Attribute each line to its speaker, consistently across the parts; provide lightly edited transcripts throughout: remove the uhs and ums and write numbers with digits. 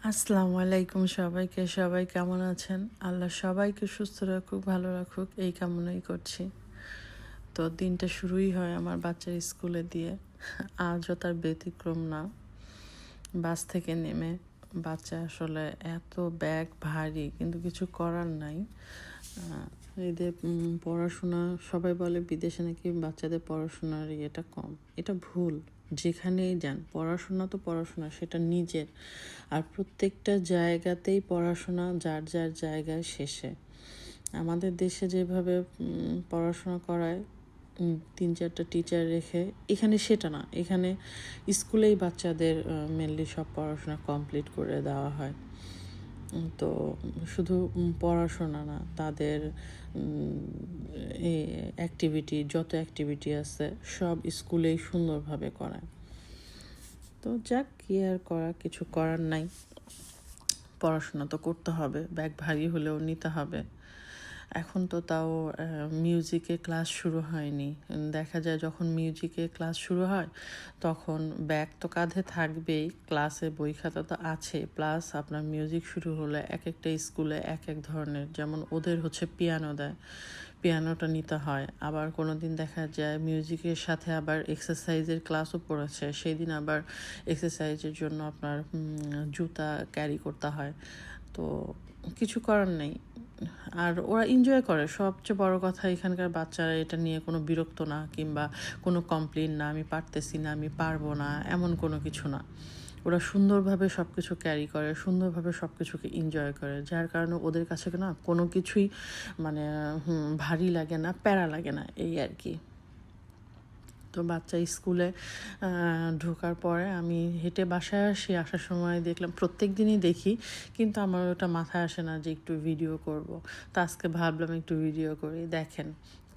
Speaker 1: আসসালামু আলাইকুম সবাইকে। সবাই কেমন আছেন? আল্লাহ সবাইকে সুস্থ রাখুক, ভালো রাখুক, এই কামনাই করছি। তো দিনটা শুরুই হয় আমার বাচ্চার স্কুলে দিয়ে। আজও তার ব্যতিক্রম না। বাস থেকে নেমে বাচ্চা আসলে এত ব্যাগ ভারী, কিন্তু কিছু করার নাই। এদের পড়াশোনা, সবাই বলে বিদেশে নাকি বাচ্চাদের পড়াশোনার ইয়েটা কম। এটা ভুল। যেখানেই যান, পড়াশোনা তো পড়াশোনা, সেটা নিজের। আর প্রত্যেকটা জায়গাতেই পড়াশোনা যার যার জায়গায় শেষে। আমাদের দেশে যেভাবে পড়াশোনা করায় 3-4টা টিচার রেখে, এখানে সেটা না। এখানে স্কুলেই বাচ্চাদের মেনলি সব পড়াশোনা কমপ্লিট করে দেওয়া হয়। তো শুধু পড়াশোনা না, তাদের অ্যাক্টিভিটি, যত অ্যাক্টিভিটি আছে সব স্কুলেই সুন্দরভাবে করায়। তো যাক, কি আর করা, কিছু করার নাই। পড়াশোনা তো করতে হবে, ব্যাগ ভারী হলেও নিতে হবে। এখন তো তাও মিউজিকে ক্লাস শুরু হয়নি। দেখা যায় যখন মিউজিকে ক্লাস শুরু হয় তখন ব্যাগ তো কাঁধে থাকবেই, ক্লাসে বই খাতা তো আছে, প্লাস আপনার মিউজিক শুরু হলে এক একটা স্কুলে এক এক ধরনের, যেমন ওদের হচ্ছে পিয়ানো দেয়, পিয়ানোটা নিতে হয়। আবার কোনো দিন দেখা যায় মিউজিকের সাথে আবার এক্সারসাইজের ক্লাসও পড়েছে, সেই দিন আবার এক্সারসাইজের জন্য আপনার জুতা ক্যারি করতে হয়। তো কিছু করার নেই। আর ওরা এনজয় করে, সবচেয়ে বড় কথা। এখানকার বাচ্চারা এটা নিয়ে কোনো বিরক্ত না, কিংবা কোনো কমপ্লেন না, আমি পারতেছি না, আমি পারবো না, এমন কোনো কিছু না। ওরা সুন্দরভাবে সব কিছু ক্যারি করে, সুন্দরভাবে সব কিছুকে এনজয় করে, যার কারণে ওদের কাছে না কোনো কিছুই মানে ভারী লাগে না, প্যারা লাগে না, এই আর কি। তো বাচ্চা স্কুলে ঢোকার পরে আমি হেঁটে বাসায় আসার সময় দেখলাম, প্রত্যেক দিনই দেখি, কিন্তু আমার ওটা মাথায় আসে না যে একটু ভিডিও করব। তো আজকে ভাবলাম একটু ভিডিও করি। দেখেন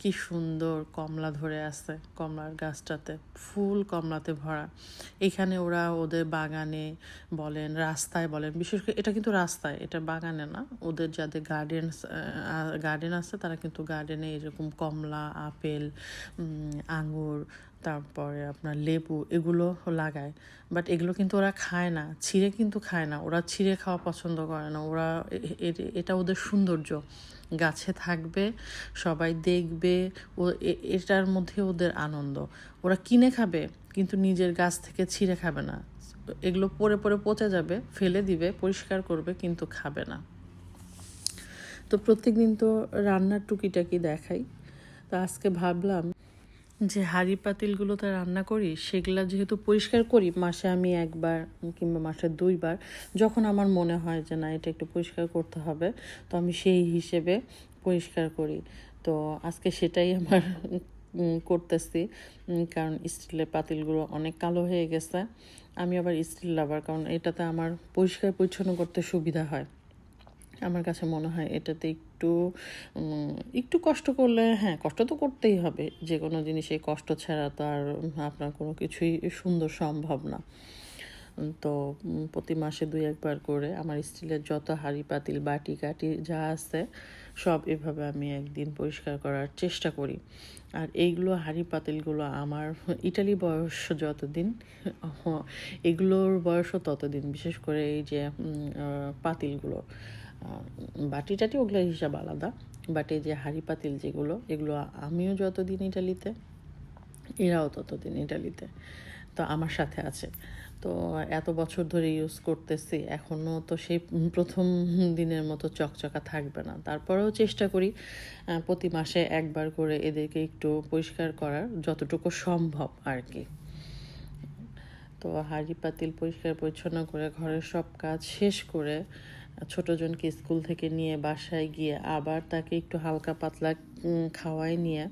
Speaker 1: কি সুন্দর কমলা ধরে আছে, কমলার গাছটাতে ফুল কমলাতে ভরা। এখানে ওরা ওদের বাগানে বলেন, রাস্তায় বলেন, বিশেষ করে এটা কিন্তু রাস্তায়, এটা বাগানে না। ওদের যাদের গার্ডেন আছে তারা কিন্তু গার্ডেনে এরকম কমলা, আপেল, আঙুর, তারপরে আপনার লেবু, এগুলো লাগায়। বাট এগুলো কিন্তু ওরা খায় না, ছিঁড়ে কিন্তু খায় না। ওরা ছিঁড়ে খাওয়া পছন্দ করে না। ওরা এটা ওদের সৌন্দর্য, গাছে থাকবে, সবাই দেখবে, ও এটার মধ্যে ওদের আনন্দ। ওরা কিনে খাবে কিন্তু নিজের গাছ থেকে ছিঁড়ে খাবে না। এগুলো পরে পরে পচে যাবে, ফেলে দিবে, পরিষ্কার করবে, কিন্তু খাবে না। তো প্রত্যেকদিন তো রান্নার টুকিটাকি দেখাই। তো আজকে ভাবলাম যে হাঁড়ি পাতিলগুলোতে রান্না করি, সেগুলো যেহেতু পরিষ্কার করি মাসে আমি একবার কিংবা মাসে 2বার, যখন আমার মনে হয় যে না এটা একটু পরিষ্কার করতে হবে, তো আমি সেই হিসেবে পরিষ্কার করি। তো আজকে সেটাই আমার করতেছি, কারণ স্টিলের পাতিলগুলো অনেক কালো হয়ে গেছে। আমি আবার স্টিল লাভার, কারণ এটাতে আমার পরিষ্কার পরিচ্ছন্ন করতে সুবিধা হয়। আমার কাছে মনে হয় এটাতে একটু কষ্ট করলে, হ্যাঁ কষ্ট তো করতেই হবে, যে কোনো জিনিসে কষ্ট ছাড়া তো আর আপনার কোনো কিছুই সুন্দর সম্ভব না। তো প্রতি মাসে 2-1বার করে আমার স্টিলের যত হাঁড়ি পাতিল, বাটি কাটি যা আছে সব এভাবে আমি একদিন পরিষ্কার করার চেষ্টা করি। আর এইগুলো হাঁড়ি পাতিলগুলো আমার ইটালি বয়স যতদিন, এগুলোর বয়সও ততদিন। বিশেষ করে এই যে পাতিলগুলো, বাটি টাটি ওগুলোর হিসাব আলাদা, বাট এই যে হাঁড়ি পাতিল যেগুলো, এগুলো আমিও যতদিন ইটালিতে, এরাও ততদিন ইটালিতে, তো আমার সাথে আছে। তো এত বছর ধরে ইউজ করতেছি, এখনও তো সেই প্রথম দিনের মতো চকচকা থাকবে না। তারপরেও চেষ্টা করি প্রতি মাসে একবার করে এদেরকে একটু পরিষ্কার করার, যতটুকু সম্ভব আর কি। তো হাঁড়ি পাতিল পরিষ্কার পরিচ্ছন্ন করে ঘরের সব কাজ শেষ করে ছোটোজনকে স্কুল থেকে নিয়ে বাসায় গিয়ে আবার তাকে একটু হালকা পাতলা খাওয়াই নিয়ে,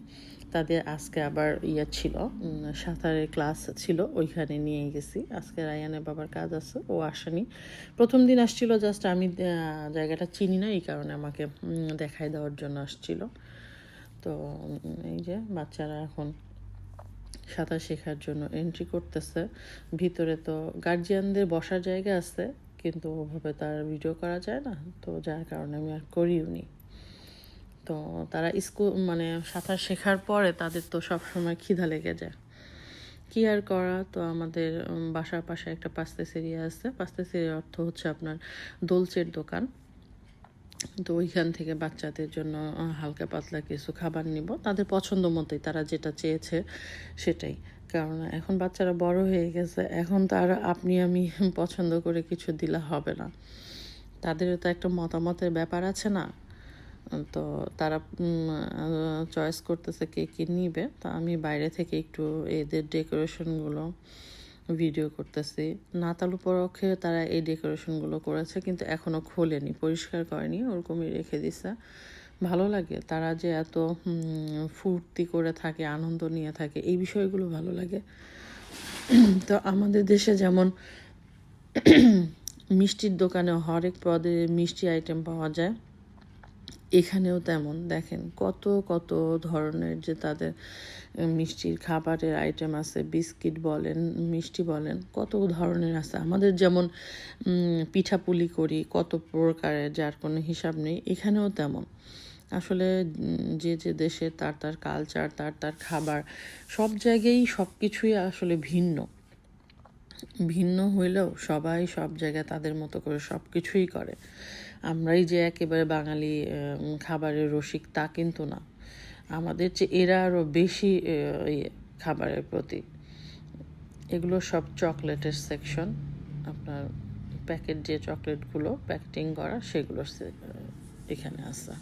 Speaker 1: তাদের আজকে আবার ছিল, সাঁতারের ক্লাস ছিল, ওইখানে নিয়ে গেছি। আজকে রায়ানের বাবার কাজ আছে, ও আসেনি। প্রথম দিন আসছিল, জাস্ট আমি জায়গাটা চিনি না, এই কারণে আমাকে দেখাই দেওয়ার জন্য আসছিল। তো এই যে বাচ্চারা এখন সাঁতার শেখার জন্য এন্ট্রি করতেছে। ভিতরে তো গার্জিয়ানদের বসার জায়গা আছে, কিন্তু ওভাবে তার ভিডিও করা যায় না, তো যার কারণে আমি আর করিও নি। তো তারা স্কুল সাঁতার শেখার পরে তাদের তো সব সময় খিদা লেগে যায়। কেয়ার করা, তো আমাদের বাসার পাশে একটা পাস্তেসেরিয়া আছে। পাস্তেসেরিয়া অর্থ হচ্ছে আপনার দোলচের দোকান। তো ওইখান থেকে বাচ্চাদের জন্য হালকা পাতলা কিছু খাবার নিব, তাদের পছন্দ মতোই, তারা যেটা চেয়েছে সেটাই। কারণ এখন বাচ্চারা বড় হয়ে গেছে, এখন তার আপনি আমি পছন্দ করে কিছু দিলে হবে না, তাদেরও তো একটা মতামতের ব্যাপার আছে না। তো তারা চয়েস করতেছে কে কী নিবে। তো আমি বাইরে থেকে একটু এদের ডেকোরেশনগুলো ভিডিও করতেছি। নাতাল উপলক্ষে তারা এই ডেকোরেশনগুলো করেছে, কিন্তু এখনও খোলেনি, পরিষ্কার করেনি, ওরকমই রেখে দিছে। ভালো লাগে তারা যে এত ফুর্তি করে থাকে, আনন্দ নিয়ে থাকে, এই বিষয়গুলো ভালো লাগে। তো আমাদের দেশে যেমন মিষ্টির দোকানে হরেক পদের মিষ্টি আইটেম পাওয়া যায়, এখানেও তেমন। দেখেন কত কত ধরনের যে তাদের মিষ্টির খাবারের আইটেম আছে, বিস্কিট বলেন, মিষ্টি বলেন, কত ধরনের আছে। আমাদের যেমন পিঠাপুলি করি কত প্রকারের, যার কোনো হিসাব নেই, এখানেও তেমন। আসলে যে যে দেশে তার তার কালচার, তার তার খাবার, সব জায়গায় সব কিছুই আসলে ভিন্ন ভিন্ন হইলেও সবাই সব জায়গায় তাদের মতো করে সব কিছুই করে। আমরাই যে একেবারে বাঙালি খাবারের রসিক তা কিন্তু না, আমাদের চেয়ে এরা আরও বেশি খাবারের প্রতি। এগুলো সব চকলেটের সেকশন, আপনার প্যাকেট যে চকলেটগুলো প্যাকেটিং করা সেগুলো এখানে আছে।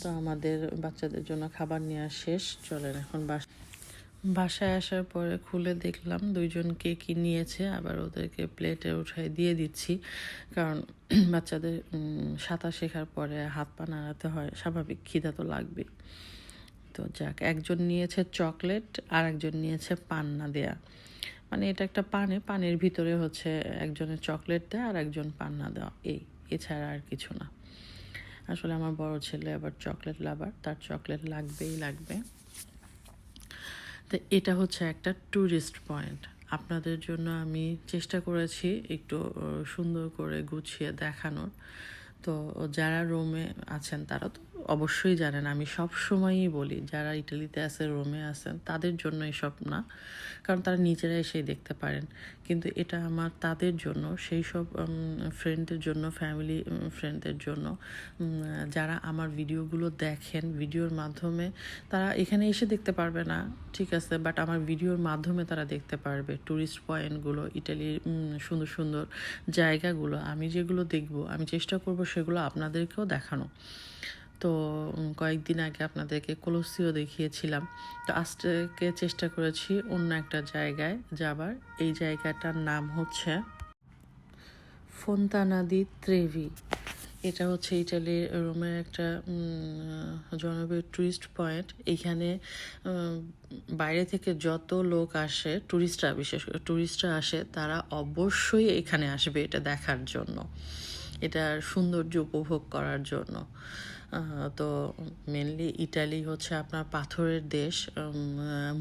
Speaker 1: তো আমাদের বাচ্চাদের জন্য খাবার নেওয়া শেষ, চলেন এখন বাসায় আসার পরে খুলে দেখলাম দুইজন কে কী নিয়েছে, আবার ওদেরকে প্লেটে উঠাই দিয়ে দিচ্ছি। কারণ বাচ্চাদের সাঁতার শেখার পরে হাত পা নাড়াতে হয়, স্বাভাবিক খিদা তো লাগবেই। তো যাক, একজন নিয়েছে চকলেট আর একজন নিয়েছে পান্না দেয়া, মানে এটা একটা পানের ভিতরে হচ্ছে একজনের চকলেট দেয়া আর একজন পান্না দেওয়া, এছাড়া আর কিছু না। আসলে আমার বড় ছেলে আবার চকলেট লাভার, তার চকলেট লাগবেই লাগবে। তো এটা হচ্ছে একটা ট্যুরিস্ট পয়েন্ট। আপনাদের জন্য আমি চেষ্টা করেছি একটু সুন্দর করে গুছিয়ে দেখানোর। তো যারা রোমে আছেন তারা তো অবশ্যই জানেন, আমি সব সময়ই বলি যারা ইটালিতে আছে, রোমে আছেন, তাদের জন্য এসব না, কারণ তারা নিজেরা এসেই দেখতে পারেন। কিন্তু এটা আমার তাদের জন্য, সেই সব ফ্রেন্ডদের জন্য, ফ্যামিলি ফ্রেন্ডদের জন্য যারা আমার ভিডিওগুলো দেখেন, ভিডিওর মাধ্যমে তারা এখানে এসে দেখতে পারবে না, ঠিক আছে, বাট আমার ভিডিওর মাধ্যমে তারা দেখতে পারবে ট্যুরিস্ট পয়েন্টগুলো, ইটালির সুন্দর সুন্দর জায়গাগুলো। আমি যেগুলো দেখব আমি চেষ্টা করব সেগুলো আপনাদেরকেও দেখানো। তো কয়েকদিন আগে আপনাদেরকে কলোসিও দেখিয়েছিলাম, তো আজকে চেষ্টা করেছি অন্য একটা জায়গায় যাবার। এই জায়গাটার নাম হচ্ছে ফোন্তানা দি ট্রেভি। এটা হচ্ছে ইটালির রোমের একটা জনপ্রিয় টুরিস্ট পয়েন্ট। এইখানে বাইরে থেকে যত লোক আসে, বিশেষ করে টুরিস্টরা আসে, তারা অবশ্যই এখানে আসবে এটা দেখার জন্য, এটার সৌন্দর্য উপভোগ করার জন্য। তো মেনলি ইটালি হচ্ছে আপনার পাথরের দেশ,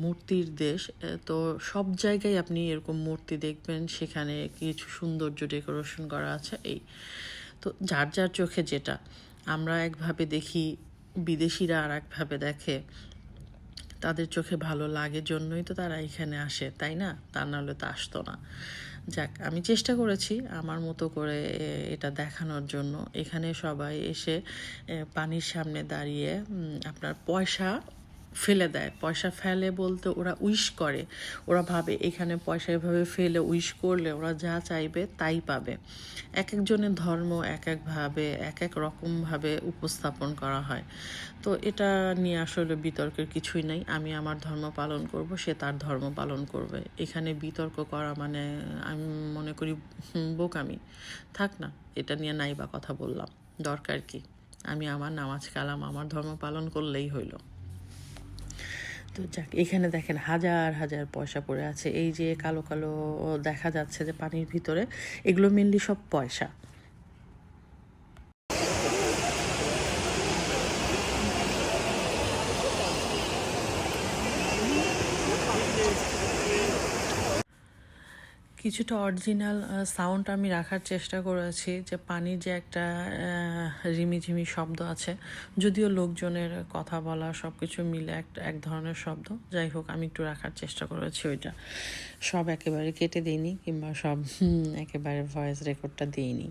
Speaker 1: মূর্তির দেশ। তো সব জায়গায় আপনি এরকম মূর্তি দেখবেন, সেখানে কিছু সৌন্দর্য ডেকোরেশন করা আছে। তো যার যার চোখে যেটা, আমরা একভাবে দেখি, বিদেশিরা আর একভাবে দেখে, তাদের চোখে ভালো লাগে জন্যই তো তারা এখানে আসে, তাই না? তা নাহলে তো আসতো না। যাক, আমি চেষ্টা করেছি আমার মতো করে এটা দেখানোর জন্য। এখানে সবাই এসে পানির সামনে দাঁড়িয়ে আপনার পয়সা ফেলে দেয়। পয়সা ফেলে বলতে ওরা উইশ করে, ওরা ভাবে এখানে পয়সা এভাবে ফেলে উইশ করলে ওরা যা চাইবে তাই পাবে। এক একজনের ধর্ম এক একভাবে, এক এক রকমভাবে উপস্থাপন করা হয়। তো এটা নিয়ে আসলে বিতর্কের কিছুই নাই। আমি আমার ধর্ম পালন করব, সে তার ধর্ম পালন করবে। এখানে বিতর্ক করা মানে আমি মনে করি বোকামি। থাক না, এটা নিয়ে নাই বা কথা বললাম, দরকার কি? আমি আমার নামাজ কালাম, আমার ধর্ম পালন করলেই হইল। তো যাক, এখানে দেখেন হাজার হাজার পয়সা পড়ে আছে। এই যে কালো কালো দেখা যাচ্ছে যে পানির ভিতরে, এগুলো মেনলি সব পয়সা। কিছুটা অরিজিনাল সাউন্ড আমি রাখার চেষ্টা করেছি, যে পানির যে একটা রিমিঝিমি শব্দ আছে, যদিও লোকজনের কথা বলা সব কিছু মিলে এক ধরনের শব্দ। যাই হোক, আমি একটু রাখার চেষ্টা করেছি ওইটা। সব একেবারে কেটে দিইনি, কিংবা সব একেবারে ভয়েস রেকর্ডটা দিইনি।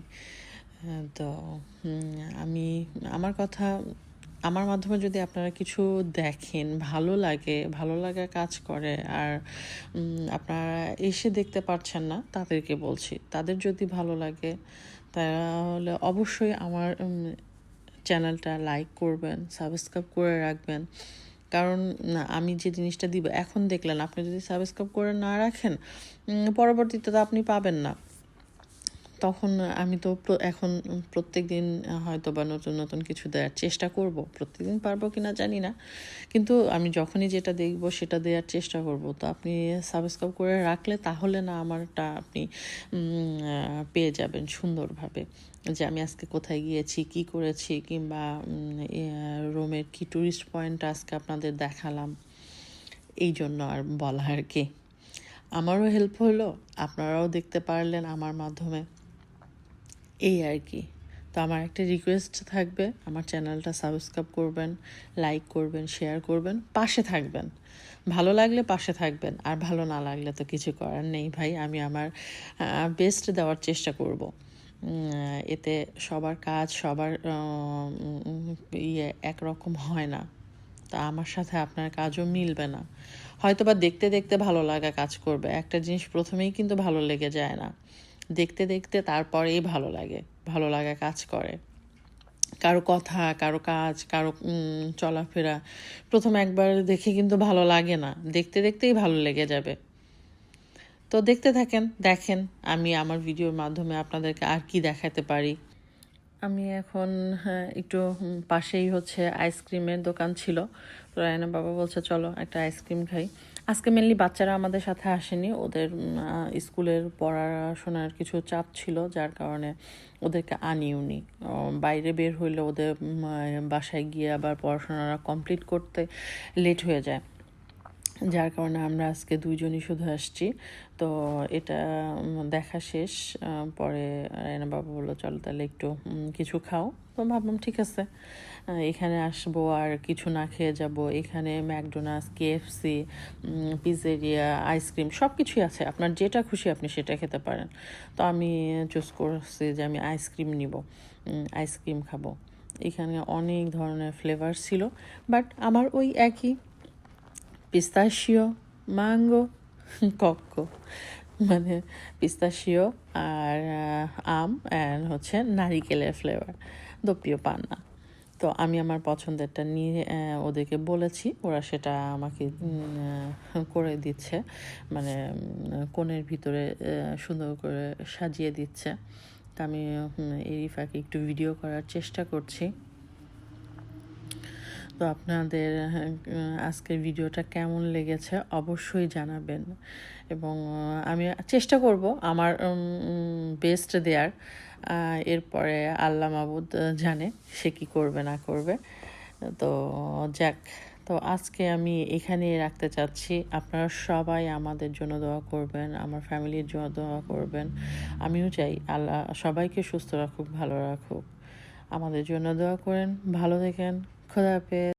Speaker 1: তো আমি আমার কথা, আমার মাধ্যমে যদি আপনারা কিছু দেখেন, ভালো লাগা কাজ করে, আর আপনারা এসে দেখতে পারছেন না, তাদেরকে বলছি, তাদের যদি ভালো লাগে তাহলে অবশ্যই আমার চ্যানেলটা লাইক করবেন, সাবস্ক্রাইব করে রাখবেন। কারণ আমি যে জিনিসটা দিব এখন দেখলেন, আপনি যদি সাবস্ক্রাইব করে না রাখেন, পরবর্তীতে তো আপনি পাবেন না। তখন আমি তো এখন প্রত্যেক দিন হয়তো বা নতুন নতুন কিছু দেওয়ার চেষ্টা করব। প্রত্যেকদিন পারবো কি না জানি না, কিন্তু আমি যখনই যেটা দেখব সেটা দেওয়ার চেষ্টা করব। তো আপনি সাবস্ক্রাইব করে রাখলে তাহলে না আমারটা আপনি পেয়ে যাবেন সুন্দরভাবে, যে আমি আজকে কোথায় গিয়েছি, কি করেছি, কিংবা রোমের কি ট্যুরিস্ট পয়েন্ট আজকে আপনাদের দেখালাম। এই জন্য আর বলা আর কি। আমারও হেল্প হলো, আপনারাও দেখতে পারলেন আমার মাধ্যমে, এই আর কি। তো আমার একটা রিকোয়েস্ট থাকবে, আমার চ্যানেলটা সাবস্ক্রাইব করবেন, লাইক করবেন, শেয়ার করবেন, পাশে থাকবেন। ভালো লাগলে পাশে থাকবেন, আর ভালো না লাগলে তো কিছু করার নেই ভাই। আমি আমার বেস্ট দেওয়ার চেষ্টা করব। এতে সবার কাজ সবার একরকম হয় না। তা আমার সাথে আপনার কাজও মিলবে না। হয়তো বা দেখতে দেখতে ভালো লাগা কাজ করবে। একটা জিনিস প্রথমেই কিন্তু ভালো লেগে যায় না, দেখতে দেখতে তারপরেই ভালো লাগা কাজ করে। কারো কথা, কারো কাজ, কারো চলাফেরা প্রথম একবার দেখে কিন্তু ভালো লাগে না, দেখতে দেখতেই ভালো লেগে যাবে। তো দেখতে দেখেন আমি আমার ভিডিওর মাধ্যমে আপনাদেরকে আর কি দেখাতে পারি। আমি এখন একটু পাশেই হচ্ছে আইসক্রিমের দোকান ছিল, তো রায়না বাবা বলছে চলো একটা আইসক্রিম খাই। আজকে মেনলি বাচ্চারা আমাদের সাথে আসেনি, ওদের স্কুলের পড়াশোনার কিছু চাপ ছিল, যার কারণে ওদেরকে আনিওনি। বাইরে বের হইলে ওদের বাসায় গিয়ে আবার পড়াশোনাটা কমপ্লিট করতে লেট হয়ে যায়, যার কারণে আমরা আজকে দুইজনই শুধু আসছি। তো এটা দেখা শেষ, পরে রায়না বাবা বললো চলো তাহলে একটু কিছু খাও। তো ভাবলাম ঠিক আছে, এখানে আসবো আর কিছু না খেয়ে যাব। এখানে ম্যাকডোনাল্ডস, কেএফসি, পিজ্জেরিয়া, আইসক্রিম সব কিছুই আছে, আপনার যেটা খুশি আপনি সেটা খেতে পারেন। তো আমি চুজ করছি যে আমি আইসক্রিম নিব, আইসক্রিম খাবো। এখানে অনেক ধরনের ফ্লেভার ছিল, বাট আমার ওই একই, পিস্তাশিও, ম্যাঙ্গো, কক্কো, মানে পিস্তাশিও আর আম, অ্যান্ড হচ্ছে নারিকেলের ফ্লেভার, দোপিও পান্না। তো আমি আমার পছন্দেরটা নিয়ে ওদেরকে বলেছি, ওরা সেটা আমাকে করে দিচ্ছে, মানে কোণের ভিতরে সুন্দর করে সাজিয়ে দিচ্ছে। তা আমি এরই ফাঁকে একটু ভিডিও করার চেষ্টা করছি। তো আপনাদের আজকের ভিডিওটা কেমন লেগেছে অবশ্যই জানাবেন, এবং আমি চেষ্টা করব আমার বেস্ট দেওয়ার। এরপরে আল্লাহ মাবুদ জানে সে কী করবে না করবে। তো যাক, তো আজকে আমি এখানেই রাখতে চাচ্ছি। আপনারা সবাই আমাদের জন্য দোয়া করবেন, আমার ফ্যামিলির জন্য দোয়া করবেন। আমিও চাই আল্লাহ সবাইকে সুস্থ রাখুক, ভালো রাখুক। আমাদের জন্য দোয়া করেন, ভালো থাকেন, খোদা হাফেজ।